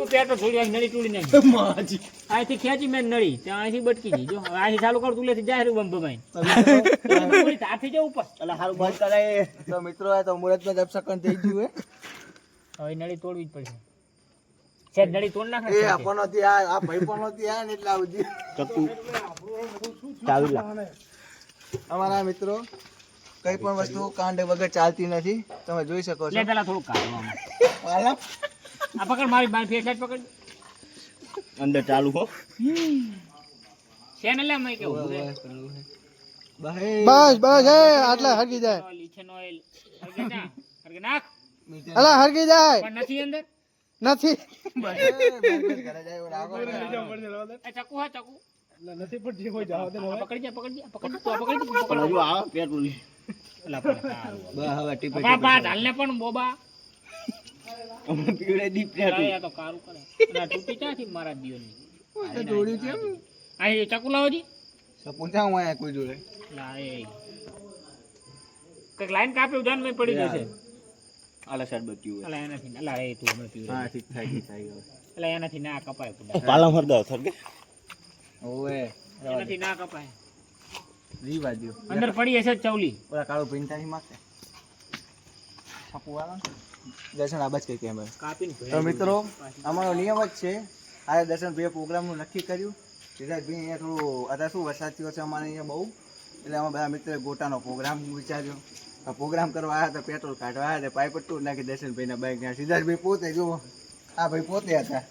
તું પેટો થોડી વાર નળી તોડી નાખી અહીંથી ખેંચી મેં નળી ત્યાં અહીંથી બટકી ગઈ જો હવે અહીંથી ચાલુ કર તું લેથી જાય રૂ બંબ ભાઈ હાથી જાવ ઉપર એટલે હારું બંધ કરાય તો મિત્રો આ તો મુહૂર્તમાં જ અપસકન થઈ ગયું હે હવે નળી તોડવી જ પડશે છે નળી તોડ નાખ એ આપણોથી આ ભાઈ પણોથી આ ને એટલે આવજી ચક્કુ ચાવી લા અમારા મિત્રો કઈ પણ વસ્તુ કાંડે વગર ચાલતી નથી તમે જોઈ શકો છો લે પેલા થોડું કાઢવામાં આ પકડ મારી ફેસ લાઈટ પકડ અંદર ચાલુ હો છે ને લે મેં કેવું બસ બસ એ આટલા હરગી જાય લીચેન ઓઇલ હરગે નાખ અલા હરગી જાય પણ નથી અંદર નથી એ ચાકુ હા ચાકુ નથી પણ જે હોય જાવ દે પકડી જા પકડી આ પેટ્રોલ એલા પણ હવે ટીપે બાબા ઢાલને પણ બોબા પીવડે દીપ પેટ્રોલ આ તો કારું કરે ના તૂટી ક્યાંથી મારા દિયોની તો દોડી કેમ આ ચાકુ લાવોજી સપોટા હું આયા કોઈ જોડે ના એ કઈક લાઈન કાપે ઉધાન મે પડી જશે આલા સાઈડ બત્યું અલા એનાથી અલા એ તું હમણાં પીવું હા ઠીક થાય હવે અલા એનાથી ના કપાય કુડા પાલમ હરદા થરગે ઓએ એનાથી ના કપાય રીવા દયો અંદર પડી હશે ચૌલી ઓલા કાળો પિંટાની માથે છાપુ વાળા દર્શન આબાજ કઈ કેમ કાપીને તો મિત્રો અમારો નિયમ જ છે આ દર્શન ભાઈ પ્રોગ્રામનું નક્કી કર્યું સિદ્ધાર્થભાઈ અહીંયા થોડું અત્યારે શું વરસાદ થયો છે અમારે અહીંયા બહુ એટલે અમે બધા મિત્રોએ ગોટાનો પ્રોગ્રામ વિચાર્યો પ્રોગ્રામ કરવા આવ્યા હતા પેટ્રોલ કાઢવા આવ્યા હતા પાઇપ ટૂર નાખી દર્શનભાઈના બાઇક ત્યાં સિદ્ધાર્થભાઈ પોતે જુઓ આ ભાઈ પોતે હતા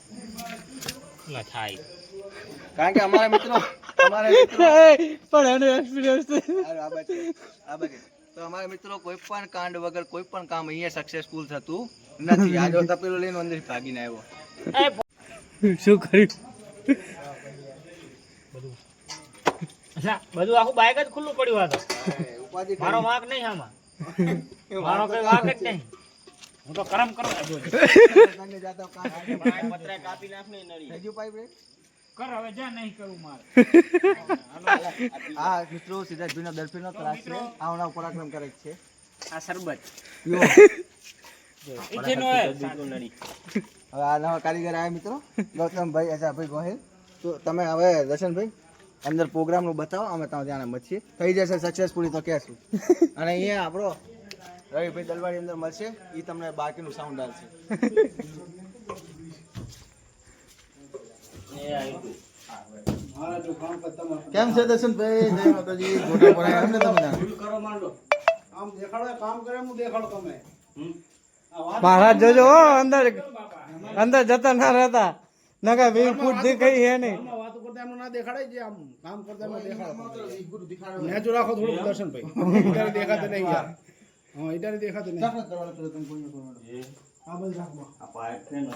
લા થાય કારણ કે અમારા મિત્રો પણ એનો એક્સપિરિયન્સ તો અમારા મિત્રો કોઈ પણ કાંડ વગર કોઈ પણ કામ અહીંયા સક્સેસફુલ થતું નથી આજે તપેલો લઈને અંદર ભાગીને આવ્યો શું કર્યું બધું આખું બાઈક જ ખુલ્લું પડ્યું હતો મારો વાંક નહીં આમાં મારો કઈ વાંક જ નહીં હું તો કરમ કરવા જો પતરા કાપી નાખ ને નળી પાઇપ કર હવે જા નહીં કરું મારે આ મિત્રો સિદ્ધાર્થભાઈનો દર્શનનો ક્લાસ છે આવના પરાક્રમ કરે છે આ સરબત હવે આ નવા કારીગર આવ્યા મિત્રો ગૌતમભાઈ અજાભાઈ ગોહિલ તો તમે હવે દર્શનભાઈ અંદર પ્રોગ્રામનું બતાવો અમે ત્યાં ત્યાં મચીએ થઈ જશે સક્સેસફુલી તો કહેશું અને અહીંયા આપણો રવિભાઈ દલવાડી અંદર મળશે એ તમને બાકીનું સાઉન્ડ આવશે કેમ છે દર્શનભાઈ જય માતાજી ગોટા પર આવ્યા ને તમે કરો માંડો આમ દેખાડો કામ કરે હું દેખાડો તમે મહારાજ જોજો અંદર અંદર જતા ના રહેતા નકા 20 ફૂટ દેખાઈ હે નહીં વાતો કરતા એમ ના દેખાડે જે આમ કામ કરતા એમ દેખાડો નેચો રાખો થોડું દર્શનભાઈ ઇધર દેખાતે નહીં યાર હા ઇધર દેખાતે નહીં ચાકર કરવાનો તો તમે કોઈ કરવાનો આ બલ રાખો આ પાઇપ છે ને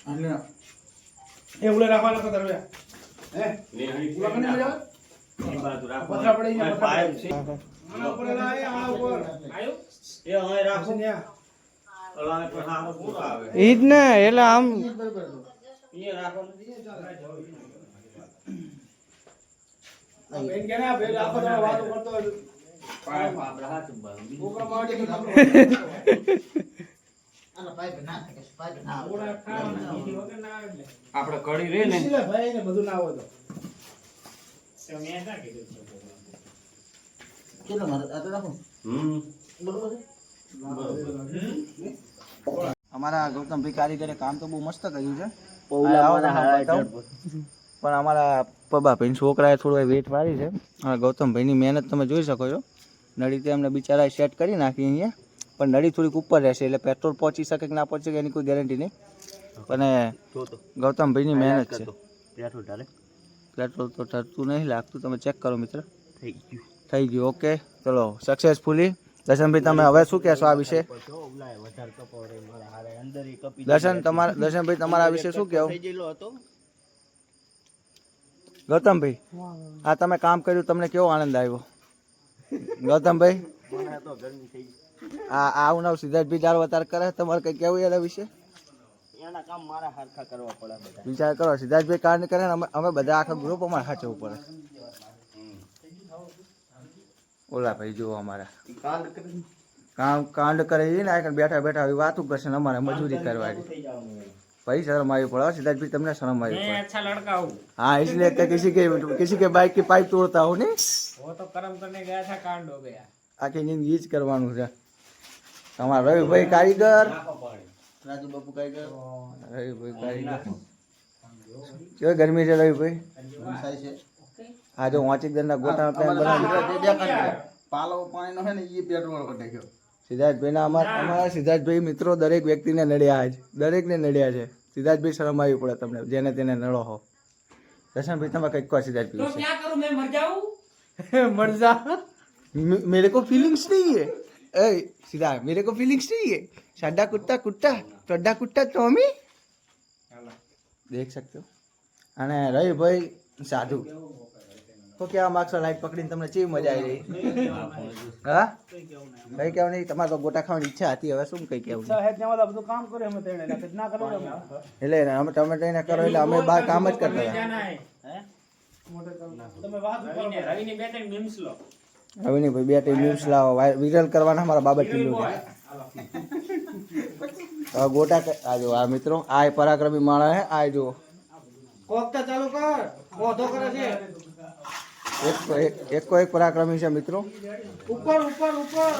એટલે એ ઉલે રાખવાનો તો દરવ્યા હે ને હણી પૂરા કરીને જાવ એ બાજુ રાખો પથરા પડી ગયા પાઇપ છે આના ઉપર લાય આ ઉપર આયો એ અહીં રાખો ને ઓલાને પર હામો પૂરા આવે ઈ જ ને એટલે આમ એ રાખો બેન કે ના બે આખો તો વાતો કરતો પાઇપ આપડા હાથ બંધ ઓકા માટી કે આના પાઇપ ના થાય પાઇપ ના ઓડા ખાવા નીતિ વગર ના આવે આપણે કડી રે ને ભાઈ ને બધું ના હોય તો મે ના કીધું કેટલો મારે આ તો રાખો બરોબર અમારા ગૌતમભાઈ કારીગરે કામ તો બહુ મસ્ત કર્યું છે પણ અમારા પબાભાઈ છોકરાએ થોડું વેટ વાળી છે ગૌતમભાઈની મહેનત તમે જોઈ શકો છો નળી તો એમને બિચારાએ સેટ કરી નાખી અહીંયા પણ નળી થોડીક ઉપર રહેશે એટલે પેટ્રોલ પહોંચી શકે કે ના પહોંચી શકે એની કોઈ ગેરંટી નહીં અને ગૌતમભાઈની મહેનત છે પેટ્રોલ તો ઠરતું નહીં લાગતું તમે ચેક કરો મિત્ર થઈ ગયું ઓકે ચલો સક્સેસફુલી દર્શનભાઈ તમે હવે શું કહેશો આ વિશે દર્શનભાઈ તમારા વિશે શું કહેવું ગૌતમભાઈ આ તમે કામ કર્યું તમને કેવો આનંદ આવ્યો ગૌતમભાઈ આવું ના સિદ્ધાર્થભાઈ દાર વતાર કરે તમારે કઈ કેવું એના વિશે એના કામ મારા હરખા કરવા પડે વિચાર કરો સિદ્ધાર્થભાઈ કામ કરે અમે બધા આખા ગ્રુપ અમારે સાચવવું પડે ઓલા ભાઈ જુઓ અમારા કાંડ કરે છે ને આ બેઠા બેઠા આવી વાતું કરશે ને અમારે મજૂરી કરવાની भाई शर्म आई पड़ा सिद्धार्थ भाई तुमने शर्म आई मैं अच्छा लड़का हूँ। हाँ इसलिए क्या किसी के बाइक की पाइप तोड़ता हूँ नहीं वो तो कर्म करने गया था, कांड हो गया। आखिर जिंदगी જ કરવાનું છે તમારા રવિભાઈ કારીગર રાજુ બાપુ કારીગર રવિભાઈ કારીગર કેવી ગરમી છે રવિભાઈ આ જો વાંચીગરના ગોટા પ્લાન બનાવી પાલો પાણી નો હે ને ઈ પેટ્રોલ કટે ગયો સિદ્ધાર્થભાઈ ના અમારા સિદ્ધાર્થભાઈ મિત્રો દરેક વ્યક્તિને નડ્યા છે, દરેકને નડ્યા છે. સિદ્ધાર્થભાઈ શરમ આવી પડે તમને જેને તેને નડો હો. દર્શનભાઈ તમે કઈક કહો સિદ્ધાર્થભાઈ तो क्या करूं मैं, मर जाऊं? मर जा मेरे को फीलिंग्स नहीं है ए सीधा मेरे को फीलिंग्स नहीं है साडा कुत्ता कुत्ता टड्डा कुत्ता टॉमी देख सकते हो. અને રવિ ભાઈ સાધુ તો કેવા માગશો લાઈટ પકડીને તમને કેવી મજા આવી રહી? હા કઈ કેવું નહીં, તમારે તો ગોટા ખાવાની ઈચ્છા હતી, હવે શું કઈ કેવું બધું કામ કરે અમે તેણે ના કરો એટલે અમે ટમેટો એને કરો એટલે અમે બાર કામ જ કરતા હતા. તમે વાત કરો ને રવિની બે ત્રણ મીમ્સ લો. હવે નહીં ભાઈ બે ત્રણ ન્યૂઝ લાવો વિરલ કરવાના અમારા બાબત ટીલું છે. હવે ગોટા આજો આ મિત્રો આ પરાક્રમી માણસ હે આ જો કોકતા ચાલુ કર, કોધો કરે છે એક એક પરાક્રમી છે મિત્રો. ઉપર ઉપર ઉપર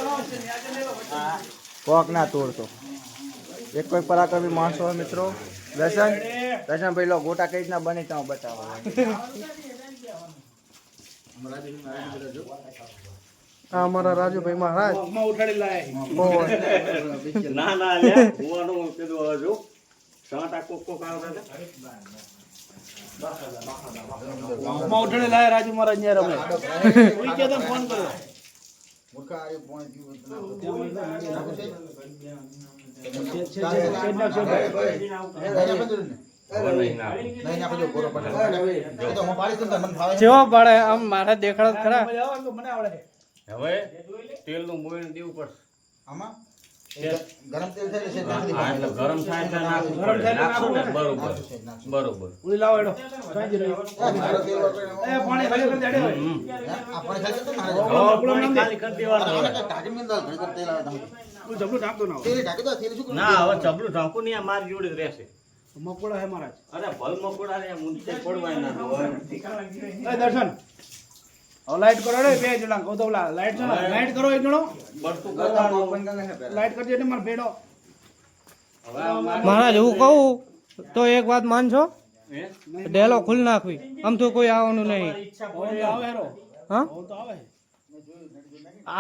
કોક ના તોડતો એક પરાક્રમી માણસો હોય મિત્રો. દર્શન ભાઈ લો ગોટા કઈ રીતના બને ત્યાં બતાવો. અમારા રાજુભાઈ મહારાજ ઉઠાડી લાય ના ના લ્યા હુવાનું કીધું હવે જો સાટા કોક કોક આવતા ઉઠાડી લાય રાજુ મારા અહીંયા રમે કોઈ કે તો ફોન કર્યો જેવો પડે આમ મારા દેખાડો ખરા. મને આવડે હવે તેલ નું મોઈન દેવું પડશે આમાં ગરમ તેલ થાય છે હા, એટલે ગરમ થાય એટલે નાખવું ને બરોબર બરોબર ઉલી લાવો એડો સાંજી રહ્યો એ પાણી ખાલી કરી દેડે આપણે ખાલી તો પાણી ખાલી કરી દેવાનું હવે. ટાટી મેં દાલ ઘર તેલ આવે તમે તું જબલું ઢાંકતો ના તેલ ટાકી દો તેલ શું કરું ના હવે ચબલું ઢાંકું નહીં, આ મારી જોડે જ રહેશે. મકોડા હે મહારાજ. અરે ભલ મકોડા રે મુંતે પડવાય ના દો. એ દર્શન હવે લાઈટ કરો રે બે જણા કહો તો લાઈટ છે ને લાઈટ કરો એક જણો બરતું કરવાનું લાઈટ કરજે એટલે માર ભેડો હવે આ મારી- મહારાજ હું કહું તો એક વાત માનશો હે? ડેલો ખુલ નાખવી આમ તો કોઈ આવવાનું નહીં. તમારી ઈચ્છા ઓન પડે તો આવે હેરો હા ઓન તો આવે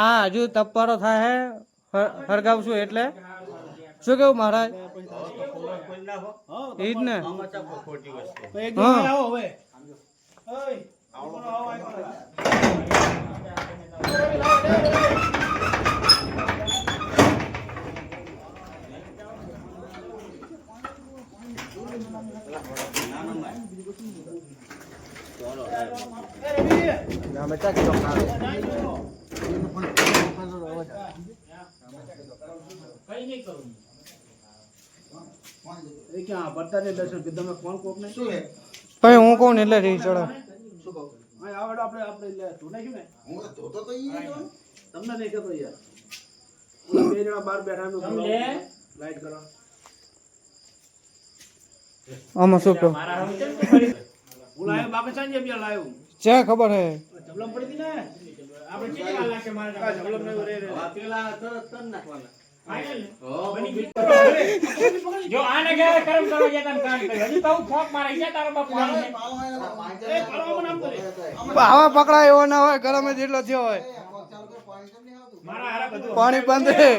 આ હજુ તપવારો થાય હે હરગાવશું એટલે શું કેવું મહારાજ કોઈ ના હો હા એ જ ને આમાં ચાકો ખોટી વસ્તુ તો એક જણ આવો હવે ઓય આવો આવો અમે ચાકી દો ખાવે કઈ નહીં કરું એ ક્યાં પડતા ને દર્શન કીધું તમે કોણ કોક નહીં શું હે ભાઈ હું કહું ને એટલે રહી ચડો શું કહું હા આવડે આપણે લે તું નહીં ને હું તો ઈ તો તમને નહીં કહેતો યાર ઓલા બે જણા બહાર બેઠા અમે લાઈટ કરો આમાં શું કહું ઓલા આયો બાપે સાંજે બે લાયો ચા ખબર હે જબલમ પડી હતી ને આપણે કેટલી વાર લાગે મારે જબલમ નહીં રે આ પેલા તરત તર નાખવાના. જો આને ગયા કર્મ કરવા જતા ને કાંડ કર્યો હજી તો હું ફોક મારે છે તારો બાપુ એ પાડવામાં નામ કરે આવા પકડાય એવો ના હોય ગરમ જેટલો થયો હોય મારા હારા બધું પાણી બંધ હે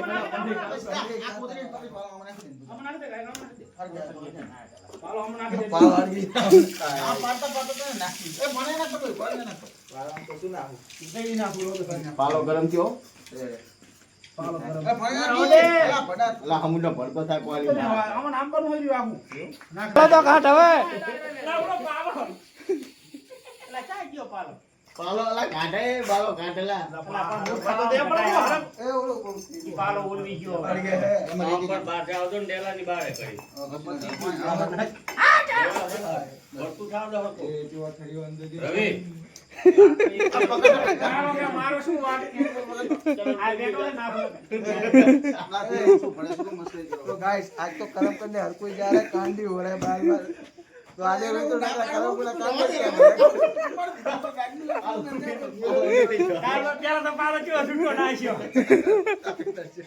પાલો હમણાં નાખી દે પાલો ગરમ થયો પાલો ગરમ લા હમુંડો ભરતો થાય પાણી આમાં નામ પણ હોય રહ્યું આખું તો ઘાટ હવે લાવડો પાલો એલા ચાઈ ગયો પાલો પાલો અલા કાઢે બાલો કાઢેલા એ ઓલો પાલો ઉલવી ગયો પડી ગયા હે આમ પણ બહાર જાવ તો ડેલાની બહાર કરી ભરતું થાવ દો હરખું. એ જો થયો અંદર રવિ મારો શું વાત આ બેટો ના तो गाइस आज तो कर्म करने हर कोई जा रहा है कांडी हो रहा है बार बार तो आज भी तो ना कर्म पूरा काम करते हैं પેલા તો પાલો કેવો છૂટો નાખ્યો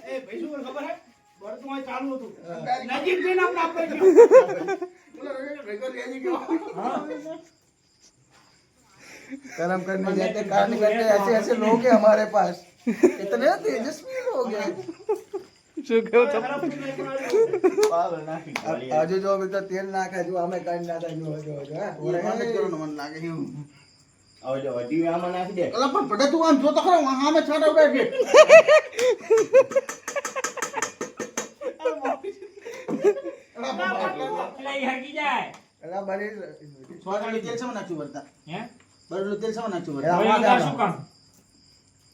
એ ભાઈ શું ખબર હે બળતું હોય ચાલુ હતું નજીક જઈને આપણે આપણે कर्म करने जाते कांड करते ऐसे ऐसे लोग हैं हमारे पास इतने तेजस्वी लोग हैं आज जो अभी तो तेल नाखा जो हमें कांड नाखा जो હવે જો હજી આમાં નાખી દે अला पर पड़े तू आम जो तो खरा वहां में छाटा उड़ा के લઈ હકી જાય अला बड़ी સોનાની તેલ sama નાખ્યું બરતા હે બરલું તેલ sama નાખ્યું એ બરતા આમાં શું કામ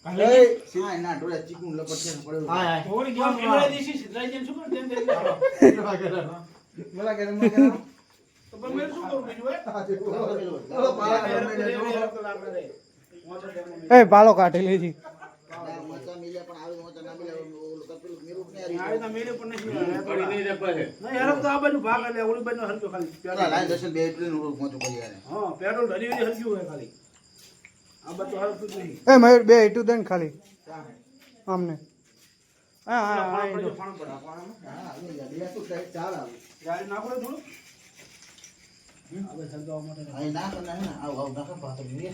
હા ના ડોળા ચીકું લપટ છે પડ્યું हां થોડી જો ગયો મેળે દીશી સિદ્ધરાજન શું કરે તેમ તેમ बोला गरम में गरम તો પણ મેં શું કરું બીજું चलो पाला गरम में जो હે ए बालो काटे लेजी મોચા મિલ્યા પણ આવે મોચા ના મિલ્યા ઓલું કપેલું મેરું ને આ ના મેરે પણ નથી પડી નહીં રે પછી નહીં હેરમ તો આ બાજુ ભાગ એટલે ઓલી બાજુ હરજો ખાલી પેલા લાઈન દર્શન બે એટલે નું મોચું કરી યાર હા પેટ્રોલ ધરી ધરી હરજ્યું હોય ખાલી આ બાજુ હરતું જ નહીં ए मयूर बे इटू देन खाली हमने हां हां ફાણ પડે ફાણ પડે હા આવી યાર યા તો ચાલ આવે ગાડી નાખો ને થોડું હવે સંગાવા માટે અહીં ના કર ના આવ આવ નાખ પાછો જોઈએ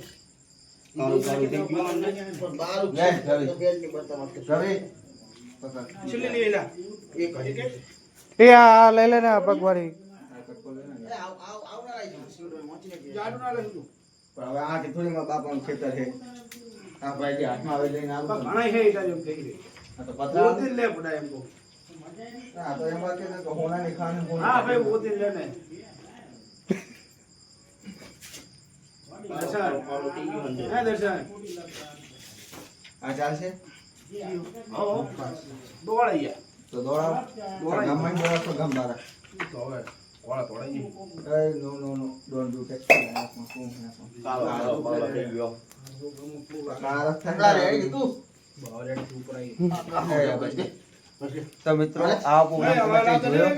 કાળું કાળું થઈ ગયું અંદર. પણ બારું લે, રવિ. તો બેન ની બરતા મત रवि છેલ્લે લઈ એલા એક હજી કે ए आ ले लेना पगवारी આવ આવ આવ ના આવી સીડો મોચી ને જાડું ના લઈ તું હવે આ કે થોડી માં બાપાનું ખેતર છે આ ભાઈ જે હાથમાં આવે લઈને આવું પણ ઘણા હે ઈટા જેમ કહી દે આ તો પતરા બોતી લે પડા એમ તો આ તો એમાં કે તો હોના ની ખાને હા ભાઈ બોતી લે ને દર્શન પાલો થઈ ગયો અંદર. હે દર્શન આ ચાલશે હો દોડાઈ ગયા તો દોડા ગામમાં દોડા તો ગામ બારા તો હવે કોળા તોડાઈ ગઈ એ નો નો નો ડોન્ટ ડુ ટેક્સ પાલો પાલો થઈ ગયો કાર ઠંડા રે તું બાવરે ઉપર આવી તો મિત્રો આ પ્રોગ્રામ તમે જોયો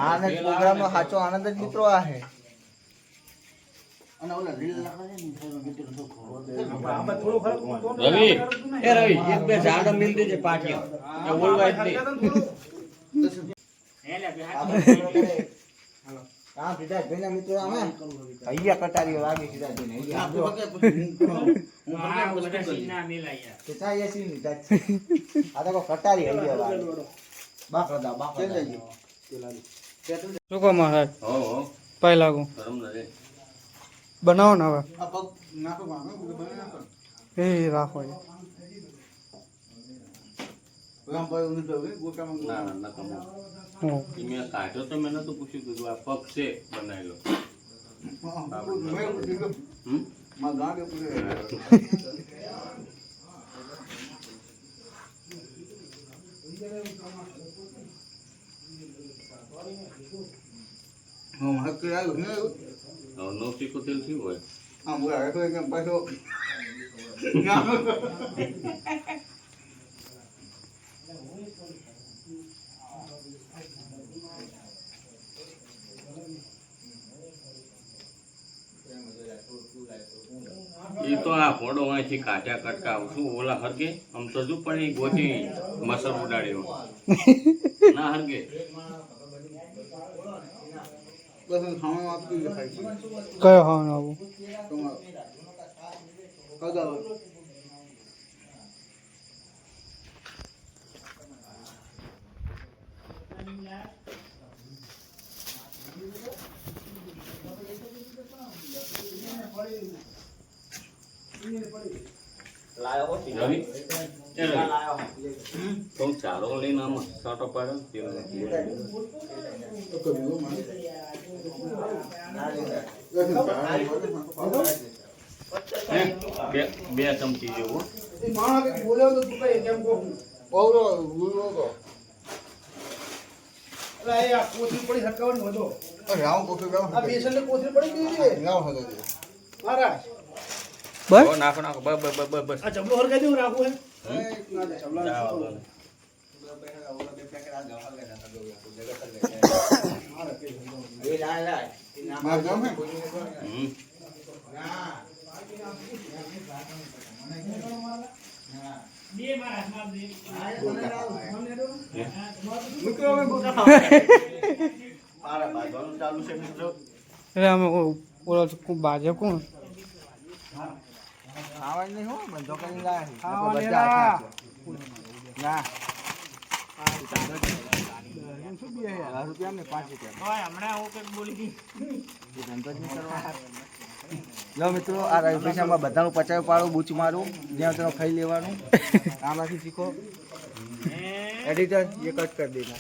આને પ્રોગ્રામ નો સાચો આનંદ જ મિત્રો આ હે અને ઓલા રીલ નાખવા છે ને થોડું બીટું તો ખોરો આમાં થોડું ખરાબ કોણ રવિ એ રવિ એક બે ઝાડ મિલ દેજે પાટિયા એ ઓલવાય જ નહીં. આ સીધા જોઈને મિત્રો આમે અહીંયા કટારીઓ લાગી સીધા જોઈને અહીંયા આપણે વગે પછી આ બધા સીના મિલાયા. કે ચા એસી ની ટચ આ તો કટારી અહીંયા લાગી બાકડા બાકડા શું કહો મહારાજ હો હો પાઈ લાગુ ગરમ ન રે બનાવો ને હવે આ પગ નાખો માંગો બને નાખો એ રાખો ગામ ભાઈ ઉને તો ગોટામાં ના ના ના કમો હું ઈ મેં કાઢ્યો તો મેં નતું પૂછ્યું કીધું આ પગ છે બનાવેલો હમ માં ગાડે પૂરે હું હક આવ્યો ને હવે નો સીકો તેલ થયું હોય આમ બોલા રાખો કે પાછો એ તો આ ફોડો અહીંથી કાઢ્યા કટકા શું ઓલા હરગે આમ તો જો પણ એ ગોતી મસર ઉડાડ્યો ના હરગે બસ ખાવાનું આપી ખાઈ કયો હા આવું કગાવ રવિ એ રવિ તો ચાલો લઈને આમાં સાટો પાડ્યો તેલ તો કર્યું મને બે ચમચી જેવું એ માણસ કંઈક બોલ્યો તો તું કઈ કેમ કહું ઓલો ગુરુ તો એટલે એ આ કોથળી પડી હટકાવવાની વધો રાવ કોફી ગાવ આ બેસનની કોથળી પડી ગઈ છે ગાવ હતો મહારાજ બસ નાખો નાખો બસ આ જબલો હરગાઈ દેવું રાખવું હે ના દે જબલા એ લાય લાય માર ગામ હે એટલે અમે ઓલો બાજે કોણ આવાજ નહીં હો બંધો કરી લાય ના રૂપિયા ને 5 રૂપિયા લો મિત્રો આ રવિ પૈસામાં બધાનું પચાવ પાડું બૂચ મારું જ્યાં ત્યાં ખાઈ લેવાનું આમાંથી શીખો એડિટર ये कट कर देना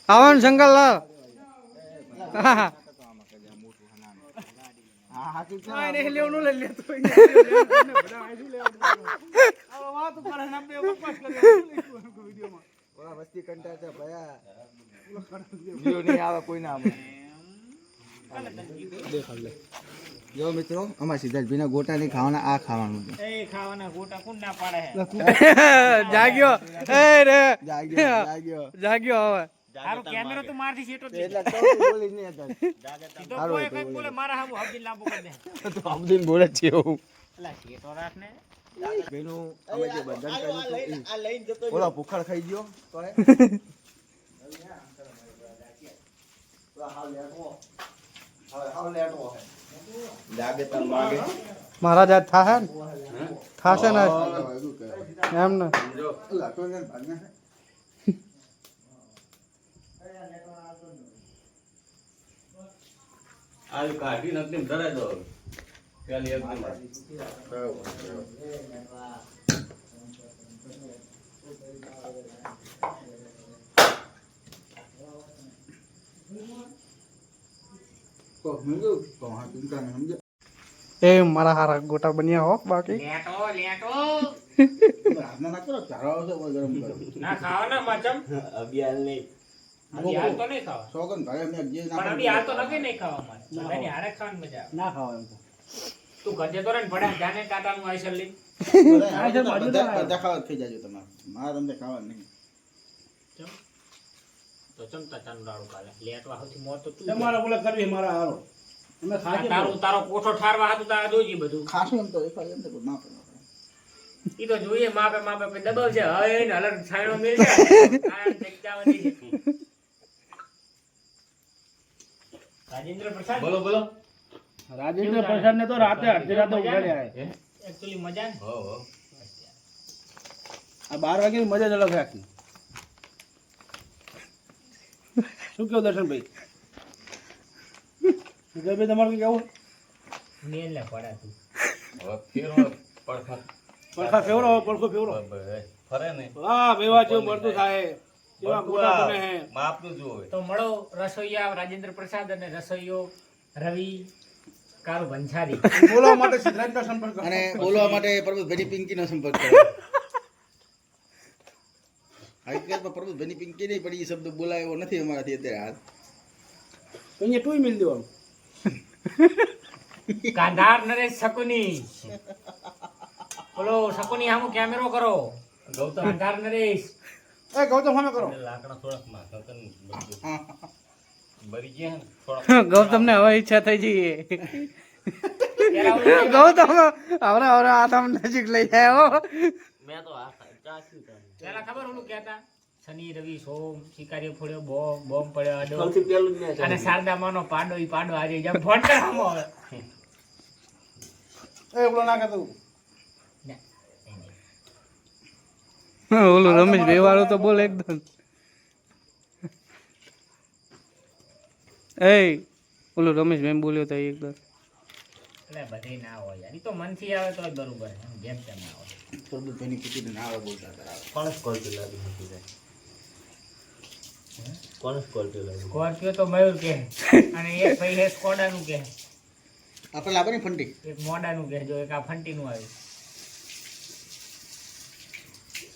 આવવાનું શંકરલાલ હા હા ઠીક છે એને લેવનું લઈ લેતો વાત કરે ના બે બકવાસ કરે વિડિયોમાં ઓલા મસ્તી કંટા છે ભયા વિડિયો નહીં આવે કોઈ ના આવે દેખાડ લે જો મિત્રો અમાર સિદ્ધાર્થભાઈના ગોટા નહીં ખાવાના આ ખાવાનું છે એ ખાવાના ગોટા કોણ ના પાડે હે જાગ્યો એ રે જાગ્યો જાગ્યો હવે તારો કેમેરો તો મારથી છેટો દે એટલે તો બોલી નહીં હતા તો કોઈ કઈ બોલે મારા હાબુ હબદીન લાંબો કરી દે તો અબદીન બોલે છે એવું એલા છેટો રાખ ને બેનું અમે જે બંધન કર્યું હતું ઓલા ભૂખડ ખાઈ ગયો તો હે મારા જાત થાશે ને થાશે ને એમ ને આ કાઢી નથી ધરાય દો પેલી એકદમ એ મારા હારા ગોટા બન્યા હો બાકી લેટો ના ખાવાના મચમ અબિયાલ તો નહીં ખાવા પણ અબિયાલ તો નકે નહીં ખાવા મારે એની હારે ખાવાની મજા આવે ના ખાવા એમ તો તું ગજે તો રે ને ભડા જાને કાટાનું આઈસર લી બધા ખાવા થઈ જાજો તમારે મારા તમને ખાવા નહીં તો ચમતા ચાનું ડાળું કાલે લેટવા સૌથી મોત તો તું તમારા બોલે કરવી મારા હારો અમે ખાજે તારો કોઠો ઠારવા હતું તારા જોઈજી બધું ખાશું એમ તો એક એમ તો ના પડે ઈ તો જોઈએ માપે પછી દબાવશે હવે ને હલર છાણો મિલ જાય આ દેખતાવાની રાજેન્દ્ર પ્રસાદ બોલો બોલો રાજેન્દ્ર પ્રસાદ ને તો રાતે અડધી રાતે ઉગાડ્યા એક્ચ્યુઅલી મજા ને હો આ 12 વાગે મજા જ અલગ છે આખી શું કહો દર્શનભાઈ ભાઈ તમારું કેવું મેલ ને પડા તું હવે ફેરો પડખા પડખા ફેવરો પડખો ફેવરો ફરે ને વાહ બેવા જેવું મળતું થાય કેવા ગોટા બને હે માપનું જોવે તો મળો રસોઈયા રાજેન્દ્ર પ્રસાદ અને રસોઈયો રવિ કારુ ભંસારી બોલવા માટે સિદ્ધાર્થનો સંપર્ક કરો. અને બોલવા માટે પ્રભુભાઈ પિંકીનો સંપર્ક કરો હકીકતમાં પ્રભુભાઈ પિંકી નહીં પણ એ શબ્દ બોલાય એવો નથી અમારાથી અત્યારે હાલ અહીંયા ટુઈ મિલ દેવાનું કાંધાર નરેશ શકુની બોલો શકુની હામુ કેમેરો કરો ગૌતમ કાંધાર નરેશ એ ગૌતમ સામે કરો લાકડા થોડાક માથા બરી ગયા ને થોડા ગૌતમ ને હવે ઈચ્છા થઈ જઈએ ગૌતમ હવે આ તમ નજીક લઈ જાય હો મેં તો આ ચાસ્યું તા પેલા ખબર ઓલું કહેતા શનિ રવિ સોમ શિકારી ફોડ્યો બોમ્બ પડ્યો આડો સૌથી પહેલું જ મેં અને શારદામાનો પાડો ઈ પાડો આજે જેમ ફોન કરામો હવે એ બોલો ના કહેતું ઓલું રમેશ ભાઈ વાળું તો બોલ એકદમ એ ઓલું રમેશ ભાઈ બોલ્યો તો એકદમ એટલે બધે ના હોય યાર ઈ તો મનથી આવે તો બરોબર એમ જેમ તેમ ના હોય પ્રભુભાઈની કીધું ના આવે બોલતા હતા કોણ ક્વોલિટી લાગી હતી રે કોણ ક્વોલિટી લાગી સ્કોર્પિયો તો મયુર કે અને એક ભાઈ હે સ્કોડા નું કે આપણે લાવે ને ફંટી એક મોડાનું કહેજો, એક આ ફંટીનું આવ્યું.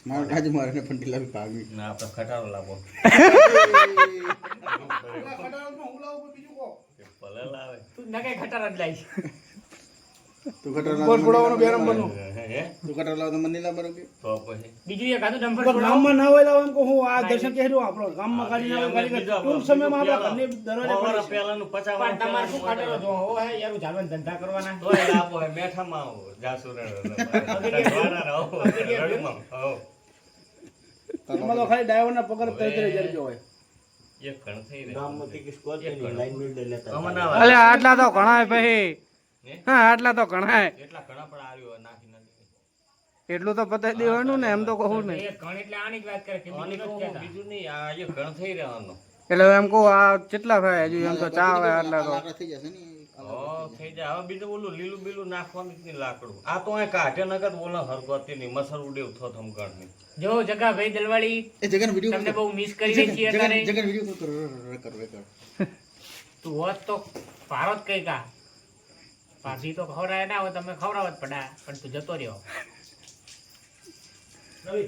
મારે કાજુ મારે ને ફંટી લાવી ભાગવી ના આપણે ખટારો લાવો ભલે લાવે તું નકે ખટારા જ લાવીશ. તું કટર બોલ ફોડવાનો બેરમ બનો હે તું કટર લાવ તો મને નહીં લાવવાનું કે તો પછી બીજું એક આદુ ડમ્ફર તો છોડાવો. ગામમાં ના હોય લાવો એમ કહું હું આ દર્શન કહેલું આપણો ગામમાં ગાડી ના હોય ગાડી ટૂંક સમયમાં આપણા ઘરની દરવાજે અમારા પડી છે. પહેલાનું પણ 50 તમારે શું ખટારો જો હો હે યાર જાવન ધંધા કરવાના. તોય લાવો હે મેઠામાં આવો જાસુરણ વાળા રહો રડમાં આવો એમાં તો ખાલી ડ્રાઈવરના પગાર 33,000 રૂપિયા હોય. એક ઘણ થઈ રહે અલે આટલા તો ઘણા ભાઈ હે? હા આટલા તો ઘણા એટલા ઘણા પણ આવ્યો નાખી નાખી એટલું તો પતાવી દેવાનું ને એમ તો કહું ને એક ઘણ એટલે આની જ વાત કરે કે આની બીજું કહું, નથી કહેતા. બીજું નહીં આ એક ઘણ થઈ રહેવાનો એટલે એમ કહું આ કેટલા થાય હજુ એમ તો ચા આવે આટલા તો થઈ જશે ને થઈ જાય હવે બીજું ઓલું લીલું બીલું નાખવાનું જ નહીં લાકડું આ તો અહીં કાઢે નગર બોલા હરકતી નહીં મસર ઉડે થો થમકાડ નહીં જો જગા ભાઈ દલવાડી એ જગન વિડિયો તમને બહુ મિસ કરી રહી છીએ અત્યારે. જગન વિડિયો કરો તું હોત તો ભારત કઈ કા પાછી તો ખવડાય ના હોય તમે ખવડાવત પડા પણ તું જતો રહ્યો. રવિ